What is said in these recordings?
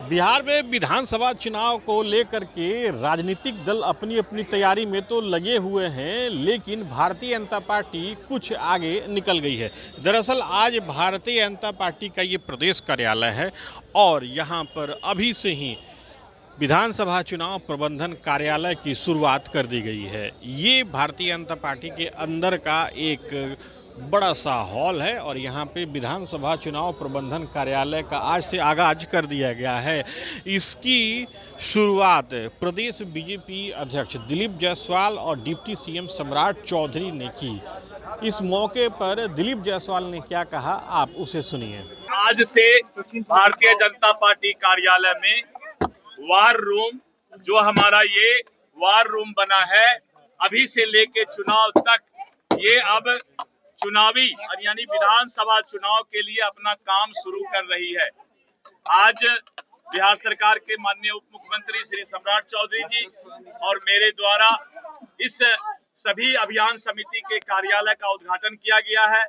बिहार में विधानसभा चुनाव को लेकर के राजनीतिक दल अपनी अपनी तैयारी में तो लगे हुए हैं, लेकिन भारतीय जनता पार्टी कुछ आगे निकल गई है। दरअसल आज भारतीय जनता पार्टी का ये प्रदेश कार्यालय है और यहाँ पर अभी से ही विधानसभा चुनाव प्रबंधन कार्यालय की शुरुआत कर दी गई है। ये भारतीय जनता पार्टी के अंदर का एक बड़ा सा हॉल है और यहाँ पे विधानसभा चुनाव प्रबंधन कार्यालय का आज से आगाज कर दिया गया है। इसकी शुरुआत प्रदेश बीजेपी अध्यक्ष दिलीप जायसवाल और डिप्टी सीएम सम्राट चौधरी ने की। इस मौके पर दिलीप जायसवाल ने क्या कहा, आप उसे सुनिए। आज से भारतीय जनता पार्टी कार्यालय में वार रूम, जो हमारा ये वार रूम बना है, अभी से लेके चुनाव तक ये अब चुनावी यानी विधानसभा चुनाव के लिए अपना काम शुरू कर रही है। आज बिहार सरकार के माननीय उप मुख्यमंत्री श्री सम्राट चौधरी जी और मेरे द्वारा इस सभी अभियान समिति के कार्यालय का उद्घाटन किया गया है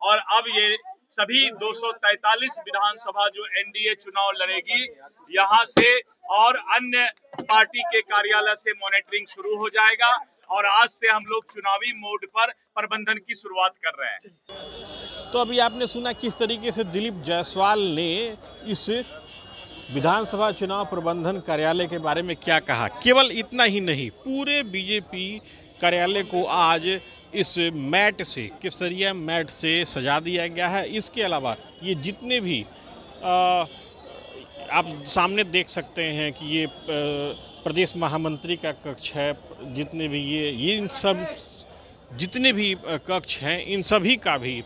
और अब ये सभी 243 विधानसभा जो एनडीए चुनाव लड़ेगी, यहाँ से और अन्य पार्टी के कार्यालय से मॉनिटरिंग शुरू हो जाएगा और आज से हम लोग चुनावी मोड पर प्रबंधन की शुरुआत कर रहे हैं। तो अभी आपने सुना किस तरीके से दिलीप जायसवाल ने इस विधानसभा चुनाव प्रबंधन कार्यालय के बारे में क्या कहा। केवल इतना ही नहीं, पूरे बीजेपी कार्यालय को आज इस मैट से, केसरिया मैट से सजा दिया गया है। इसके अलावा ये जितने भी आप सामने देख सकते हैं कि ये प्रदेश महामंत्री का कक्ष है, जितने भी ये इन सब जितने भी कक्ष हैं, इन सभी का भी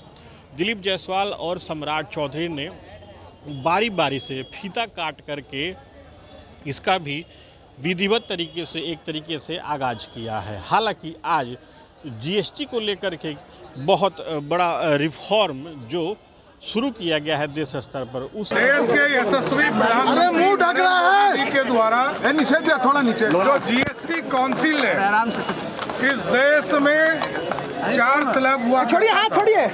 दिलीप जायसवाल और सम्राट चौधरी ने बारी बारी से फीता काट करके इसका भी विधिवत तरीके से एक तरीके से आगाज किया है। हालांकि आज जीएसटी को लेकर के बहुत बड़ा रिफॉर्म जो शुरू किया गया है देश स्तर पर, उस देश के यशस्वी प्रधानमंत्री के द्वारा थोड़ा नीचे जो जीएसटी काउंसिल ने इस देश में 4 स्लैब हुआ, छोड़िए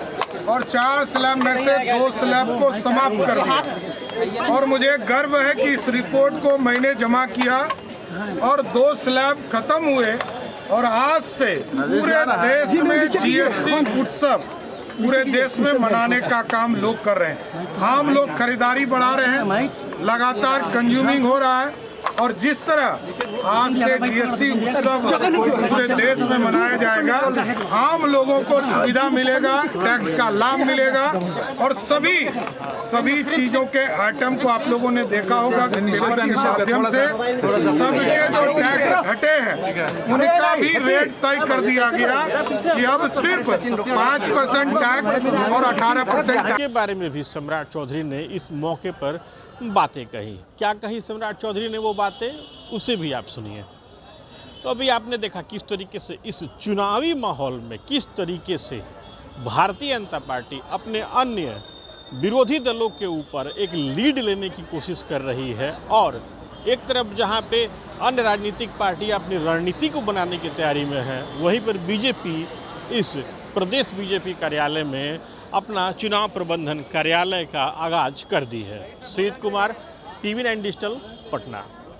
और 4 स्लैब में से 2 स्लैब को समाप्त कर दिया और मुझे गर्व है कि इस रिपोर्ट को मैंने जमा किया और 2 स्लैब खत्म हुए और आज से पूरे देश में जीएसटी उत्सव पूरे देश में मनाने का काम लोग कर रहे हैं। हम लोग खरीदारी बढ़ा रहे हैं, लगातार कंज्यूमिंग हो रहा है और जिस तरह आज से जीएसटी उत्सव पूरे देश में मनाया जाएगा, आम लोगों को सुविधा मिलेगा, टैक्स का लाभ मिलेगा और सभी चीजों के आइटम को आप लोगों ने देखा होगा कि पेपर के माध्यम से सबके जो टैक्स घटे हैं उनका भी रेट तय कर दिया गया कि अब सिर्फ 5% टैक्स और 18% के बारे में भी सम्राट चौधरी ने इस मौके पर बातें कही। क्या कही सम्राट चौधरी ने वो बातें, उसे भी आप सुनिए। तो अभी आपने देखा किस तरीके से इस चुनावी माहौल में किस तरीके से भारतीय जनता पार्टी अपने अन्य विरोधी दलों के ऊपर एक लीड लेने की कोशिश कर रही है और एक तरफ जहां पे अन्य राजनीतिक पार्टी अपनी रणनीति को बनाने की तैयारी में है, वहीं पर बीजेपी इस प्रदेश बीजेपी कार्यालय में अपना चुनाव प्रबंधन कार्यालय का आगाज कर दी है। Sujit Kumar, TV9 digital, Patna.